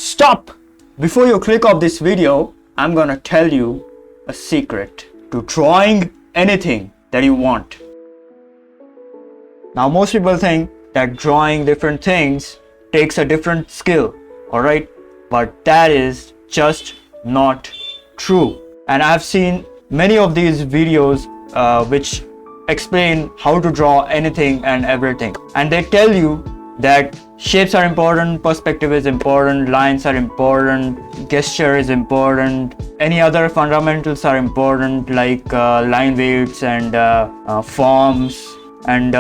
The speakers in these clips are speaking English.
Stop! Before you click off this video, I'm gonna tell you a secret to drawing anything that you want. Now most people think that drawing different things takes a different skill, alright? But that is just not true. And I've seen many of these videos which explain how to draw anything and everything. And they tell you that shapes are important, perspective is important, lines are important, gesture is important, any other fundamentals are important like line weights and forms and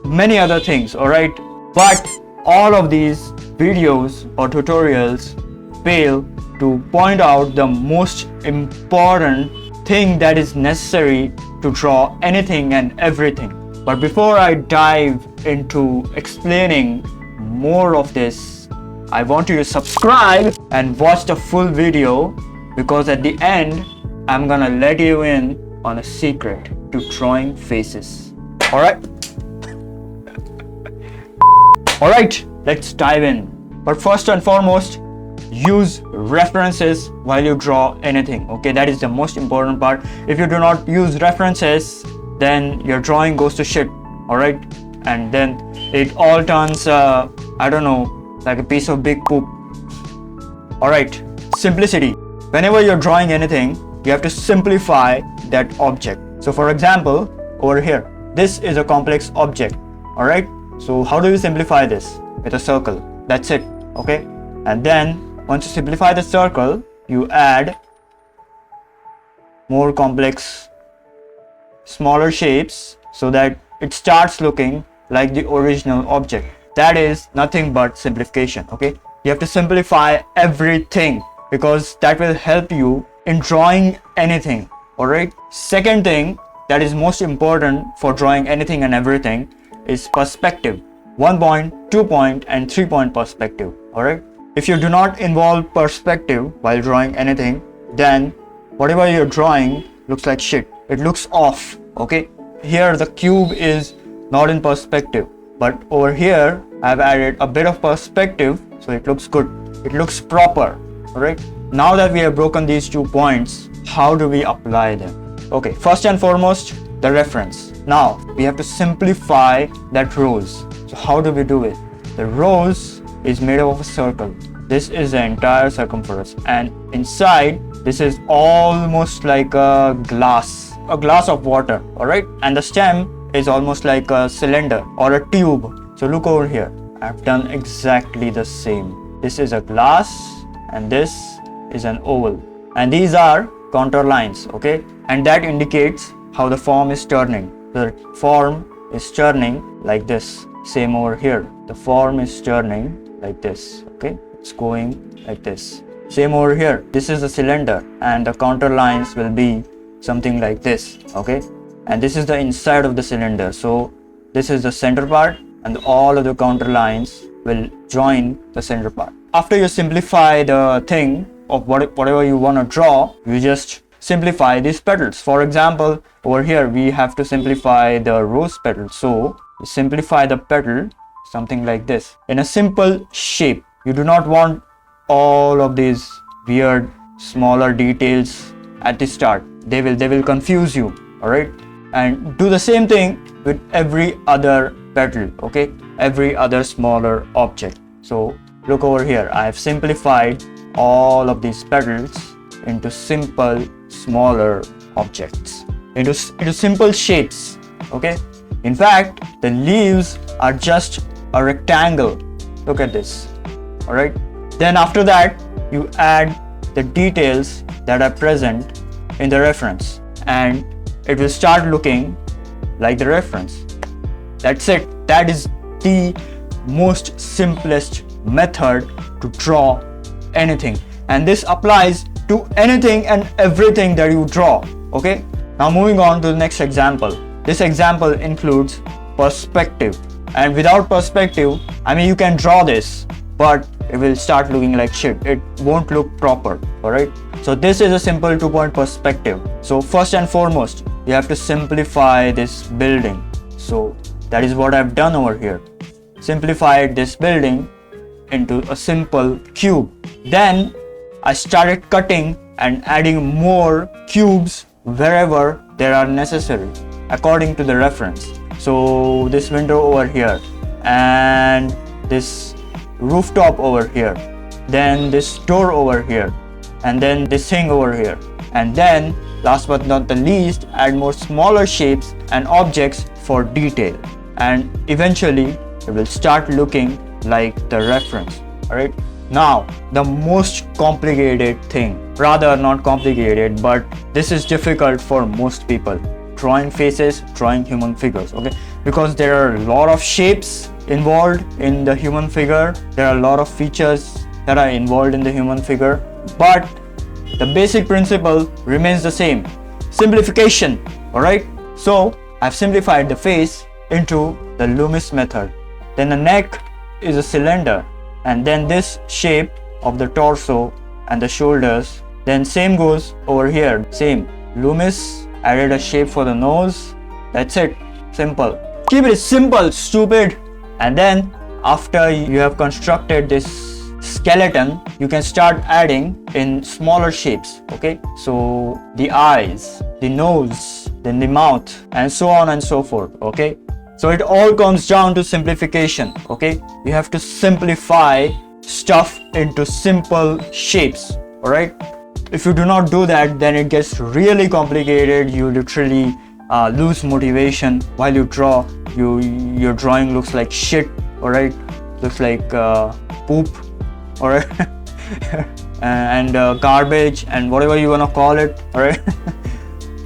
many other things, alright? But all of these videos or tutorials fail to point out the most important thing that is necessary to draw anything and everything. But before I dive into explaining more of this, I want you to subscribe and watch the full video, because at the end I'm gonna let you in on a secret to drawing faces. Alright? Alright, let's dive in. But first and foremost, use references while you draw anything. Okay, that is the most important part. If you do not use references, then your drawing goes to shit. Alright, and then it all turns I don't know, like a piece of big poop. Alright, simplicity. Whenever you're drawing anything, you have to simplify that object. So for example, over here, this is a complex object. Alright, so how do you simplify this? With a circle. That's it. Okay, and then once you simplify the circle, you add more complex, smaller shapes so that it starts looking like the original object. That is nothing but simplification. Okay, you have to simplify everything because that will help you in drawing anything. Alright, second thing that is most important for drawing anything and everything is perspective. 1 point, 2 point and 3 point perspective. Alright, if you do not involve perspective while drawing anything, then whatever you're drawing looks like shit. It looks off. Okay, here the cube is not in perspective, but over here I've added a bit of perspective, so it looks good. It looks proper. Alright, now that we have broken these 2 points, how do we apply them? Okay, first and foremost, the reference. Now we have to simplify that rose. So how do we do it? The rose is made up of a circle. This is the entire circumference, and inside this is almost like a glass of water. All right, and the stem is almost like a cylinder or a tube. So look over here, I've done exactly the same. This is a glass and this is an oval, and these are contour lines. Okay, and that indicates how the form is turning. The form is turning like this. Same over here, the form is turning like this. Okay, it's going like this. Same over here, this is a cylinder and the contour lines will be something like this. Okay, and this is the inside of the cylinder, so this is the center part and all of the contour lines will join the center part. After you simplify the thing of whatever you want to draw, you just simplify these petals. For example, over here we have to simplify the rose petal, so you simplify the petal something like this in a simple shape. You do not want all of these weird smaller details at the start. They will confuse you. All right, and do the same thing with every other petal. Okay, every other smaller object. So look over here, I have simplified all of these petals into simple smaller objects, into simple shapes. Okay, in fact the leaves are just a rectangle. Look at this. All right, then after that you add the details that are present in the reference and it will start looking like the reference. That's it. That is the most simplest method to draw anything, and this applies to anything and everything that you draw. Okay, now moving on to the next example. This example includes perspective, and without perspective, I mean, you can draw this, but it will start looking like shit. It won't look proper. Alright, so this is a simple 2-point perspective. So first and foremost, you have to simplify this building. So that is what I've done over here. Simplified this building into a simple cube. Then I started cutting and adding more cubes wherever there are necessary according to the reference. So this window over here, and this rooftop over here, then this door over here, and then this thing over here, and then last but not the least, add more smaller shapes and objects for detail, and eventually it will start looking like the reference. Alright, now the most complicated thing, rather not complicated, but this is difficult for most people: drawing faces, drawing human figures. Okay, because there are a lot of shapes involved in the human figure, there are a lot of features that are involved in the human figure, but the basic principle remains the same: simplification. Alright, so I've simplified the face into the Loomis method. Then the neck is a cylinder, and then this shape of the torso and the shoulders. Then same goes over here, same Loomis, added a shape for the nose. That's it, simple. Keep it simple, stupid. And then after you have constructed this skeleton, you can start adding in smaller shapes. Okay, so the eyes, the nose, then the mouth, and so on and so forth. Okay, so it all comes down to simplification. Okay, you have to simplify stuff into simple shapes. All right, if you do not do that, then it gets really complicated. You literally lose motivation while you draw. Your drawing looks like shit. All right, looks like poop, or and garbage, and whatever you wanna call it. All right.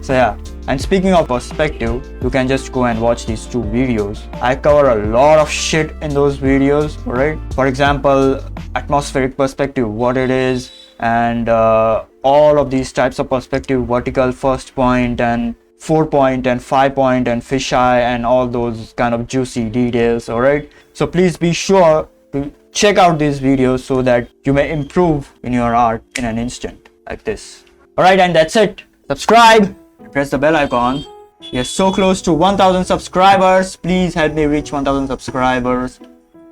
So yeah, and speaking of perspective, you can just go and watch these two videos. I cover a lot of shit in those videos. All right, for example, atmospheric perspective, what it is, and all of these types of perspective: vertical, first point, and 4-point, and 5-point, and fisheye, and all those kind of juicy details. All right, so please be sure to check out these videos so that you may improve in your art in an instant like this. All right, and that's it. Subscribe, press the bell icon. We are so close to 1000 subscribers. Please help me reach 1000 subscribers,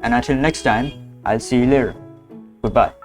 and until next time, I'll see you later. Goodbye.